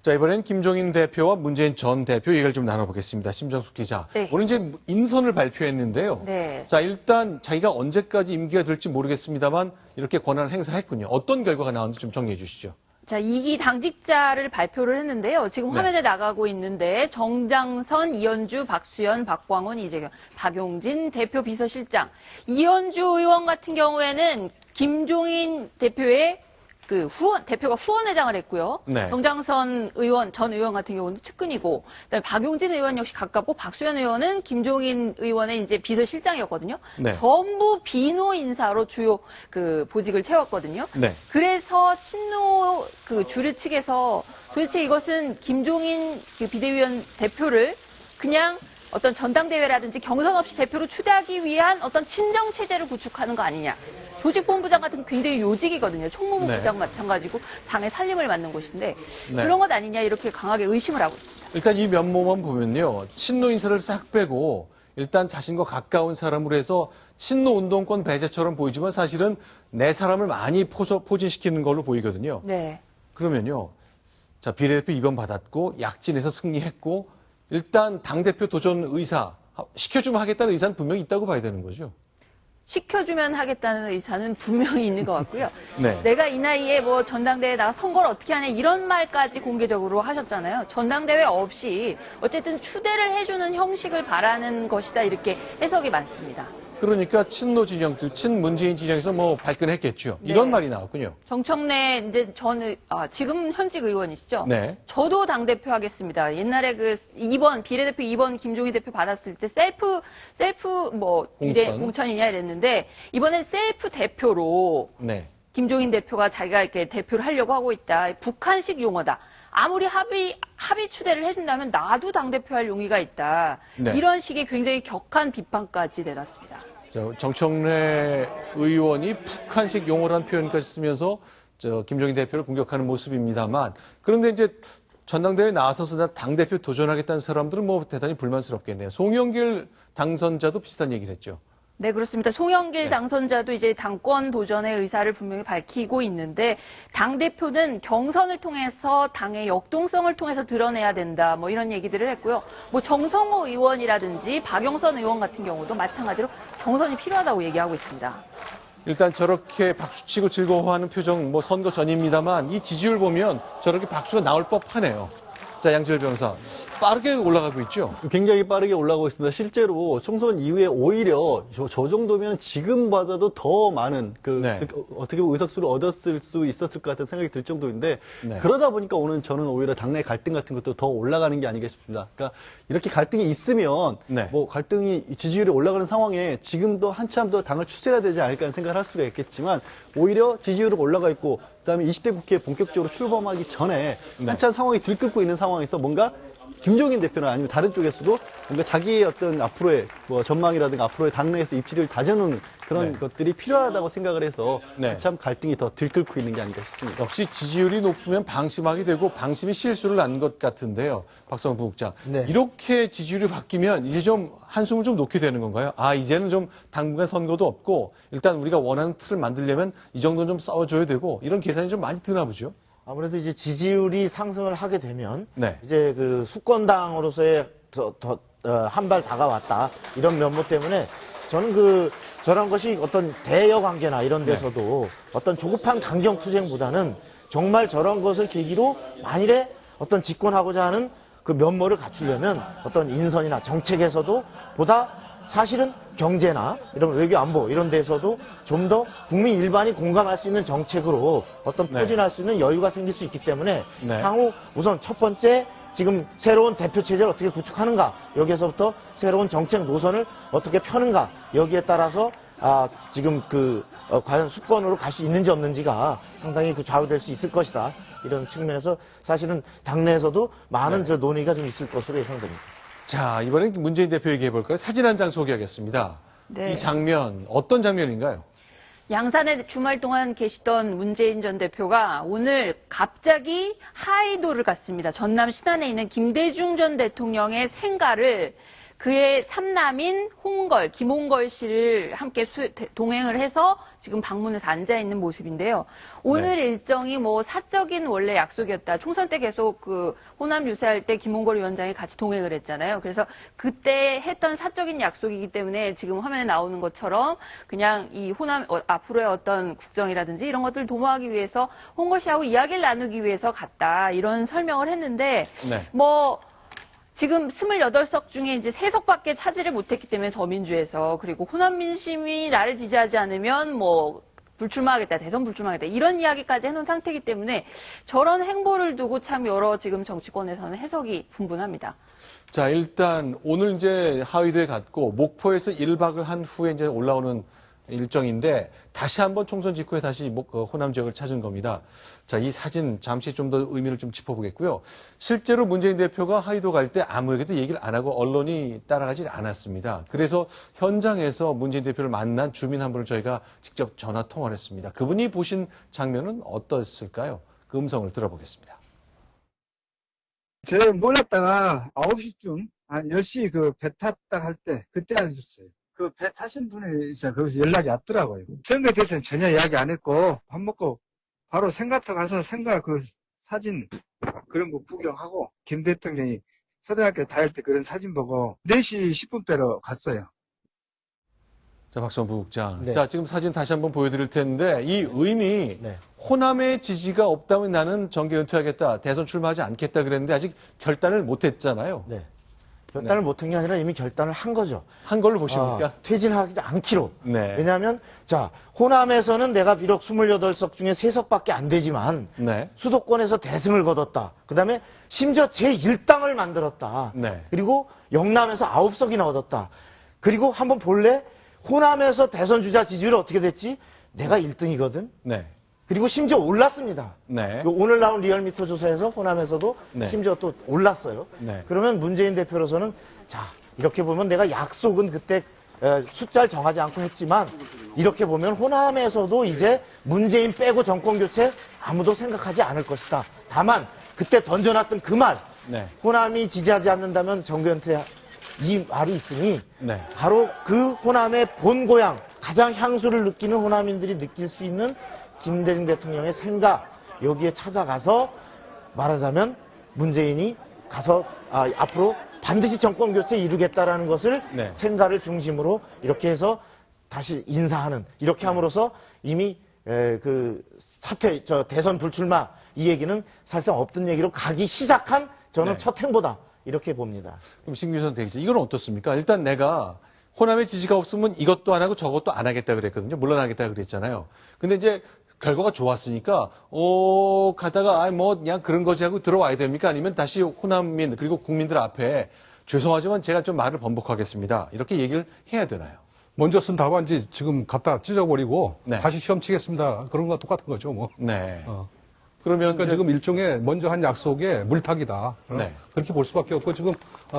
자, 이번엔 김종인 대표와 문재인 전 대표 얘기를 좀 나눠보겠습니다. 심정숙 기자. 네. 오늘 이제 인선을 발표했는데요. 네. 자, 일단 자기가 언제까지 임기가 될지 모르겠습니다만 이렇게 권한을 행사했군요. 어떤 결과가 나왔는지 좀 정리해 주시죠. 자, 2기 당직자를 발표를 했는데요. 지금 네. 화면에 나가고 있는데 정장선, 이현주, 박수현, 박광원, 이재경, 박용진 대표 비서실장. 이현주 의원 같은 경우에는 김종인 대표의 대표가 후원회장을 했고요. 네. 정장선 의원, 전 의원 같은 경우는 측근이고, 그다음에 박용진 의원 역시 가깝고, 박수현 의원은 김종인 의원의 이제 비서실장이었거든요. 네. 전부 비노 인사로 주요 보직을 채웠거든요. 네. 그래서 친노 주류 측에서 도대체 이것은 김종인 비대위원 대표를 그냥 어떤 전당대회라든지 경선 없이 대표로 추대하기 위한 어떤 친정 체제를 구축하는 거 아니냐. 조직본부장 같은 굉장히 요직이거든요. 총무부장 네. 마찬가지고 당의 살림을 맡는 곳인데 네. 그런 것 아니냐 이렇게 강하게 의심을 하고 있습니다. 일단 이 면모만 보면요. 친노 인사를 싹 빼고 일단 자신과 가까운 사람으로 해서 친노 운동권 배제처럼 보이지만 사실은 내 사람을 많이 포진시키는 걸로 보이거든요. 네. 그러면요. 자, 비례대표 2번 받았고 약진에서 승리했고 일단 당대표 도전 의사 시켜주면 하겠다는 의사는 분명히 있다고 봐야 되는 거죠. 시켜주면 하겠다는 의사는 분명히 있는 것 같고요. 네. 내가 이 나이에 뭐 전당대회 나가 선거를 어떻게 하냐 이런 말까지 공개적으로 하셨잖아요. 전당대회 없이 어쨌든 추대를 해주는 형식을 바라는 것이다 이렇게 해석이 많습니다. 그러니까 친노 진영, 친문재인 진영에서 뭐 발끈했겠죠. 네. 이런 말이 나왔군요. 정청래 이제 지금 현직 의원이시죠? 네. 저도 당대표 하겠습니다. 옛날에 비례대표 2번 김종인 대표 받았을 때 셀프 공천이냐 이랬는데 이번엔 셀프 대표로 네. 김종인 대표가 자기가 이렇게 대표를 하려고 하고 있다. 북한식 용어다. 아무리 합의 추대를 해준다면 나도 당대표 할 용의가 있다. 네. 이런 식의 굉장히 격한 비판까지 내놨습니다. 정청래 의원이 북한식 용어라는 표현까지 쓰면서 김종인 대표를 공격하는 모습입니다만 그런데 이제 전당대회에 나서서 당대표 도전하겠다는 사람들은 뭐 대단히 불만스럽겠네요. 송영길 당선자도 비슷한 얘기를 했죠. 네, 그렇습니다. 송영길 네. 당선자도 이제 당권 도전의 의사를 분명히 밝히고 있는데, 당대표는 경선을 통해서 당의 역동성을 통해서 드러내야 된다, 뭐 이런 얘기들을 했고요. 뭐 정성호 의원이라든지 박영선 의원 같은 경우도 마찬가지로 경선이 필요하다고 얘기하고 있습니다. 일단 저렇게 박수치고 즐거워하는 표정, 뭐 선거 전입니다만 이 지지율 보면 저렇게 박수가 나올 법하네요. 자, 양지열 변호사. 빠르게 올라가고 있죠? 굉장히 빠르게 올라가고 있습니다. 실제로 총선 이후에 오히려 저 정도면 지금 받아도 더 많은 네. 어떻게 보면 의석수를 얻었을 수 있었을 것 같은 생각이 들 정도인데 네. 그러다 보니까 저는 오히려 당내 갈등 같은 것도 더 올라가는 게 아니겠 싶습니다. 그러니까 이렇게 갈등이 있으면 네. 뭐 갈등이 지지율이 올라가는 상황에 지금도 한참 더 당을 추스려야 되지 않을까 하는 생각을 할 수가 있겠지만 오히려 지지율이 올라가 있고 그다음에 20대 국회에 본격적으로 출범하기 전에 네. 한참 상황이 들끓고 있는 상황에서 뭔가 김종인 대표나 아니면 다른 쪽에서도 뭔가 자기의 어떤 앞으로의 뭐 전망이라든가 앞으로의 당내에서 입지를 다져놓는 그런 네. 것들이 필요하다고 생각을 해서 네. 참 갈등이 더 들끓고 있는 게 아닌가 싶습니다. 역시 지지율이 높으면 방심하게 되고 방심이 실수를 난 것 같은데요. 박성훈 부국장. 네. 이렇게 지지율이 바뀌면 이제 좀 한숨을 좀 놓게 되는 건가요? 아, 이제는 좀 당분간 선거도 없고 일단 우리가 원하는 틀을 만들려면 이 정도는 좀 싸워줘야 되고 이런 계산이 좀 많이 드나 보죠. 아무래도 이제 지지율이 상승을 하게 되면 네. 이제 수권당으로서의 한 발 다가왔다 이런 면모 때문에 저는 저런 것이 어떤 대여 관계나 이런 데서도 어떤 조급한 강경 투쟁보다는 정말 저런 것을 계기로 만일에 어떤 집권하고자 하는 그 면모를 갖추려면 어떤 인선이나 정책에서도 보다 사실은 경제나 이런 외교 안보 이런 데서도 좀 더 국민 일반이 공감할 수 있는 정책으로 어떤 네. 포진할 수 있는 여유가 생길 수 있기 때문에 네. 향후 우선 첫 번째 지금 새로운 대표 체제를 어떻게 구축하는가 여기에서부터 새로운 정책 노선을 어떻게 펴는가 여기에 따라서 지금 과연 수권으로 갈 수 있는지 없는지가 상당히 좌우될 수 있을 것이다 이런 측면에서 사실은 당내에서도 많은 네. 논의가 좀 있을 것으로 예상됩니다. 자, 이번엔 문재인 대표 얘기해 볼까요? 사진 한 장 소개하겠습니다. 네. 이 장면 어떤 장면인가요? 양산에 주말 동안 계시던 문재인 전 대표가 오늘 갑자기 하이도를 갔습니다. 전남 신안에 있는 김대중 전 대통령의 생가를 그의 삼남인 홍걸, 김홍걸 씨를 함께 동행을 해서 지금 방문해서 앉아 있는 모습인데요. 오늘 네. 일정이 뭐 사적인 원래 약속이었다. 총선 때 계속 그 호남 유세할 때 김홍걸 위원장이 같이 동행을 했잖아요. 그래서 그때 했던 사적인 약속이기 때문에 지금 화면에 나오는 것처럼 그냥 이 호남 앞으로의 어떤 국정이라든지 이런 것들을 도모하기 위해서 홍걸 씨하고 이야기를 나누기 위해서 갔다. 이런 설명을 했는데 네. 뭐 지금 28석 중에 이제 3석밖에 차지를 못했기 때문에 더민주에서 그리고 호남 민심이 나를 지지하지 않으면 뭐 불출마하겠다, 대선 불출마하겠다 이런 이야기까지 해놓은 상태이기 때문에 저런 행보를 두고 참 여러 지금 정치권에서는 해석이 분분합니다. 자, 일단 오늘 이제 하의도에 갔고 목포에서 1박을 한 후에 이제 올라오는 일정인데 다시 한번 총선 직후에 다시 호남 지역을 찾은 겁니다. 자, 이 사진 잠시 좀 더 의미를 좀 짚어보겠고요. 실제로 문재인 대표가 하의도 갈 때 아무에게도 얘기를 안 하고 언론이 따라가지 않았습니다. 그래서 현장에서 문재인 대표를 만난 주민 한 분을 저희가 직접 전화 통화를 했습니다. 그분이 보신 장면은 어떻을까요? 그 음성을 들어보겠습니다. 제가 몰랐다가 9시쯤, 한 10시 그 배 탔다 할 때, 그때 알았어요. 그 배 타신 분이 있어요. 거기서 연락이 왔더라고요. 선거에 대해서는 전혀 이야기 안 했고, 밥 먹고 바로 생가터 가서 생가 그 사진 그런 거 구경하고, 김 대통령이 초등학교 다닐 때 그런 사진 보고 4시 10분 빼러 갔어요. 자, 박수원 부국장. 네. 자, 지금 사진 다시 한번 보여드릴 텐데 이 의미 네. 호남의 지지가 없다면 나는 정계 은퇴하겠다, 대선 출마하지 않겠다 그랬는데 아직 결단을 못했잖아요. 네. 결단을 못한 게 아니라 이미 결단을 한 거죠. 한 걸로 보십니까? 퇴진하지 않기로. 네. 왜냐하면 자 호남에서는 내가 비록 28석 중에 3석밖에 안 되지만 네. 수도권에서 대승을 거뒀다. 그다음에 심지어 제1당을 만들었다. 네. 그리고 영남에서 9석이나 얻었다. 그리고 한번 볼래? 호남에서 대선 주자 지지율이 어떻게 됐지? 내가 1등이거든. 네. 그리고 심지어 올랐습니다. 네. 오늘 나온 리얼미터 조사에서 호남에서도 네. 심지어 또 올랐어요. 네. 그러면 문재인 대표로서는 자 이렇게 보면 내가 약속은 그때 숫자를 정하지 않고 했지만 이렇게 보면 호남에서도 이제 문재인 빼고 정권 교체 아무도 생각하지 않을 것이다. 다만 그때 던져놨던 그 말 네. 호남이 지지하지 않는다면 정권은퇴 이 말이 있으니 네. 바로 그 호남의 본 고향 가장 향수를 느끼는 호남인들이 느낄 수 있는 김대중 대통령의 생각 여기에 찾아가서 말하자면 문재인이 가서 앞으로 반드시 정권 교체 이루겠다라는 것을 네. 생각을 중심으로 이렇게 해서 다시 인사하는 이렇게 함으로써 이미 그 사퇴 대선 불출마 이 얘기는 사실상 없던 얘기로 가기 시작한 저는 네. 첫 행보다 이렇게 봅니다. 그럼 신규선 대기자, 이건 어떻습니까? 일단 내가 호남의 지지가 없으면 이것도 안 하고 저것도 안 하겠다 그랬거든요. 물러나겠다 그랬잖아요. 근데 이제 결과가 좋았으니까 가다가 뭐 그냥 그런 거지 하고 들어와야 됩니까? 아니면 다시 호남민 그리고 국민들 앞에 죄송하지만 제가 좀 말을 번복하겠습니다. 이렇게 얘기를 해야 되나요? 먼저 쓴 답안지 지금 갖다 찢어버리고 네. 다시 시험 치겠습니다. 그런 거 똑같은 거죠, 뭐. 네. 그러면 이제- 지금 일종의 먼저 한 약속에 물타기다. 네. 그렇게 볼 수밖에 없고 지금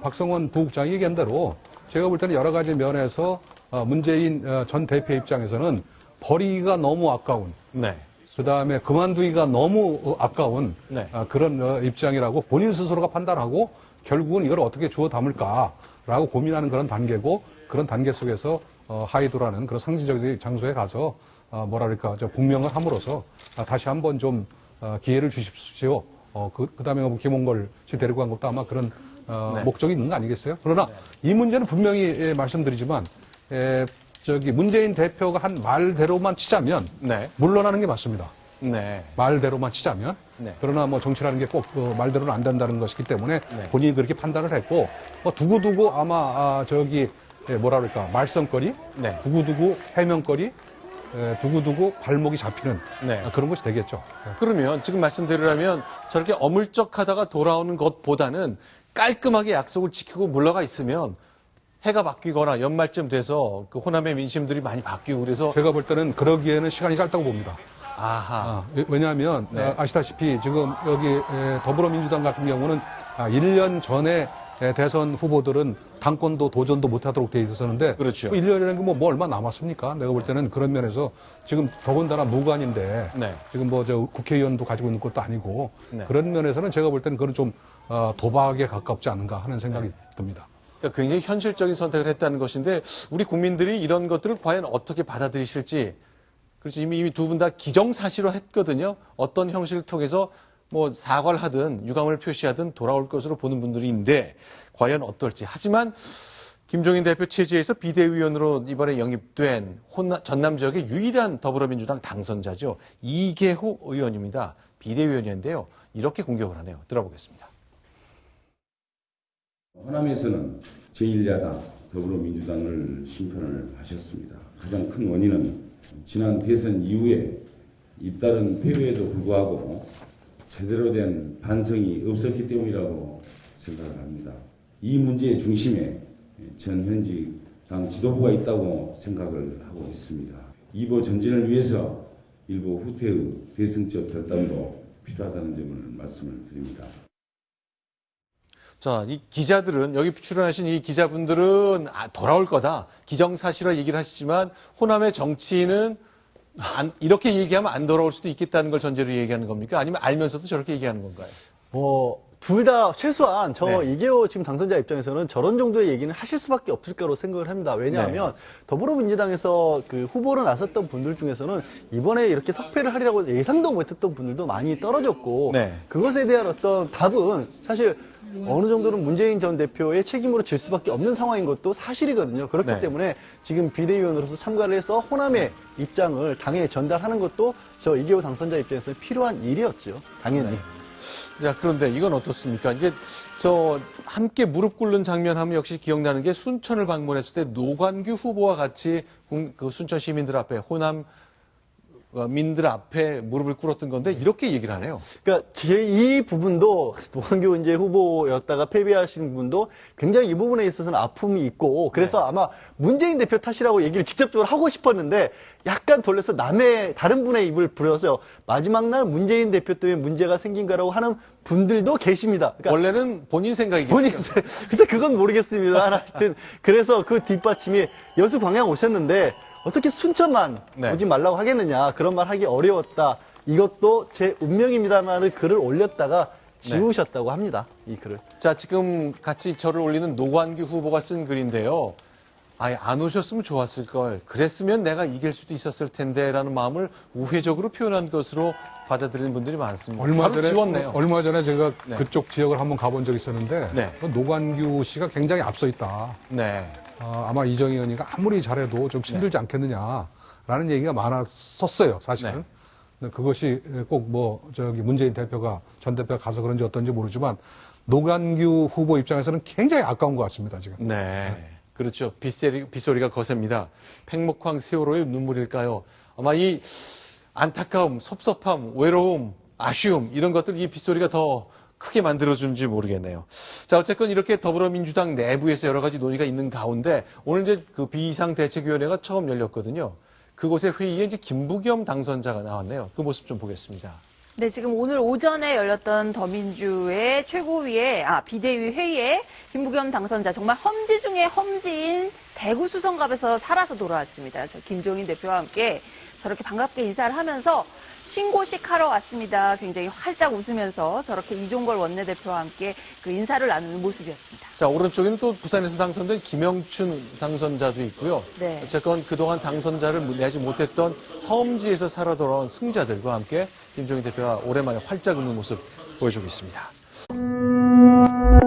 박성원 부국장이 얘기한 대로 제가 볼 때는 여러 가지 면에서 문재인 전 대표 입장에서는 버리기가 너무 아까운 네. 그다음에 그만두기가 너무 아까운 네. 그런 입장이라고 본인 스스로가 판단하고 결국은 이걸 어떻게 주워 담을까라고 고민하는 그런 단계고 그런 단계 속에서 하이도라는 그런 상징적인 장소에 가서 뭐랄까 복명을 함으로써 다시 한번 좀 기회를 주십시오. 그다음에 뭐 김홍걸 씨 데리고 간 것도 아마 그런 네. 목적이 있는 거 아니겠어요? 그러나 이 문제는 분명히 말씀드리지만 문재인 대표가 한 말대로만 치자면 네. 물러나는 게 맞습니다. 네. 말대로만 치자면. 네. 그러나 뭐 정치라는 게 꼭 말대로는 안 된다는 것이기 때문에 네. 본인이 그렇게 판단을 했고 두고두고 아마 뭐라 그럴까 말썽거리, 네. 두고두고 해명거리, 두고두고 발목이 잡히는 네. 그런 것이 되겠죠. 그러면 지금 말씀드리려면 저렇게 어물쩍하다가 돌아오는 것보다는 깔끔하게 약속을 지키고 물러가 있으면 해가 바뀌거나 연말쯤 돼서 그 호남의 민심들이 많이 바뀌고 그래서 제가 볼 때는 그러기에는 시간이 짧다고 봅니다. 아하. 왜냐하면 네. 아시다시피 지금 여기 더불어민주당 같은 경우는 1년 전에 대선 후보들은 당권도 도전도 못하도록 돼 있었는데 그렇죠. 1년이라는 게 뭐 얼마 남았습니까? 내가 볼 때는 그런 면에서 지금 더군다나 무관인데 네. 지금 국회의원도 가지고 있는 것도 아니고 네. 그런 면에서는 제가 볼 때는 그건 좀 도박에 가깝지 않은가 하는 생각이 듭니다. 그러니까 굉장히 현실적인 선택을 했다는 것인데 우리 국민들이 이런 것들을 과연 어떻게 받아들이실지. 그래서 이미 두 분 다 기정사실화 했거든요. 어떤 형식을 통해서 뭐 사과를 하든 유감을 표시하든 돌아올 것으로 보는 분들인데 과연 어떨지. 하지만 김종인 대표 체제에서 비대위원으로 이번에 영입된 전남 지역의 유일한 더불어민주당 당선자죠. 이계호 의원입니다. 비대위원인데요. 이렇게 공격을 하네요. 들어보겠습니다. 호남에서는 제1야당 더불어민주당을 심판을 하셨습니다. 가장 큰 원인은 지난 대선 이후에 잇따른 패배에도 불구하고 제대로 된 반성이 없었기 때문이라고 생각을 합니다. 이 문제의 중심에 전 현직 당 지도부가 있다고 생각을 하고 있습니다. 이보 전진을 위해서 일부 후퇴의 대승적 결단도 필요하다는 점을 말씀을 드립니다. 자, 이 기자들은, 여기 출연하신 이 기자분들은 돌아올 거다. 기정사실화 얘기를 하시지만 호남의 정치인은 이렇게 얘기하면 안 돌아올 수도 있겠다는 걸 전제로 얘기하는 겁니까? 아니면 알면서도 저렇게 얘기하는 건가요? 둘 다 최소한 네. 이계호 지금 당선자 입장에서는 저런 정도의 얘기는 하실 수밖에 없을 거라고 생각을 합니다. 왜냐하면 더불어민주당에서 그 후보로 나섰던 분들 중에서는 이번에 이렇게 석패를 하리라고 예상도 못했던 분들도 많이 떨어졌고 네. 그것에 대한 어떤 답은 사실 어느 정도는 문재인 전 대표의 책임으로 질 수밖에 없는 상황인 것도 사실이거든요. 그렇기 네. 때문에 지금 비대위원으로서 참가를 해서 호남의 입장을 당에 전달하는 것도 저 이계호 당선자 입장에서는 필요한 일이었죠. 당연히. 네. 자, 그런데 이건 어떻습니까? 이제 함께 무릎 꿇는 장면 하면 역시 기억나는 게 순천을 방문했을 때 노관규 후보와 같이 그 순천 시민들 앞에 호남 민들 앞에 무릎을 꿇었던 건데 이렇게 얘기를 하네요. 그러니까 이 부분도 노관규 이제 후보였다가 패배하신 분도 굉장히 이 부분에 있어서는 아픔이 있고 그래서 아마 문재인 대표 탓이라고 얘기를 직접적으로 하고 싶었는데 약간 돌려서 다른 분의 입을 불어서 마지막 날 문재인 대표 때문에 문제가 생긴 거라고 하는 분들도 계십니다. 그러니까 원래는 본인 생각이겠죠. 근데 그건 모르겠습니다. 하여튼 그래서 그 뒷받침이 여수 광양 오셨는데 어떻게 순천만 네. 오지 말라고 하겠느냐. 그런 말 하기 어려웠다. 이것도 제 운명입니다만을 글을 올렸다가 지우셨다고 합니다. 이 글을. 자, 지금 같이 저를 올리는 노관규 후보가 쓴 글인데요. 아예 안 오셨으면 좋았을 걸. 그랬으면 내가 이길 수도 있었을 텐데라는 마음을 우회적으로 표현한 것으로 받아들이는 분들이 많습니다. 바로 지웠네요. 얼마 전에 제가 네. 그쪽 지역을 한번 가본 적이 있었는데 네. 그 노관규 씨가 굉장히 앞서 있다. 네. 아마 이정희 의원이가 아무리 잘해도 좀 힘들지 않겠느냐라는 얘기가 많았었어요, 사실은. 네. 근데 그것이 꼭 문재인 대표가, 전 대표가 가서 그런지 어떤지 모르지만 노관규 후보 입장에서는 굉장히 아까운 것 같습니다, 지금. 네. 그렇죠. 빗소리가 거셉니다. 팽목황 세월호의 눈물일까요? 아마 이 안타까움, 섭섭함, 외로움, 아쉬움 이런 것들 이 빗소리가 더 크게 만들어주는지 모르겠네요. 자, 어쨌건 이렇게 더불어민주당 내부에서 여러 가지 논의가 있는 가운데 오늘 이제 그 비상대책위원회가 처음 열렸거든요. 그곳의 회의에 이제 김부겸 당선자가 나왔네요. 그 모습 좀 보겠습니다. 네, 지금 오늘 오전에 열렸던 더민주의 최고위의 비대위 회의에 김부겸 당선자 정말 험지 중에 험지인 대구 수성갑에서 살아서 돌아왔습니다. 저 김종인 대표와 함께 저렇게 반갑게 인사를 하면서 신고식 하러 왔습니다. 굉장히 활짝 웃으면서 저렇게 이종걸 원내대표와 함께 그 인사를 나누는 모습이었습니다. 자, 오른쪽에는 또 부산에서 당선된 김영춘 당선자도 있고요. 네. 어쨌건 그동안 당선자를 내지 못했던 험지에서 살아 돌아온 승자들과 함께 김종인 대표가 오랜만에 활짝 웃는 모습 보여주고 있습니다.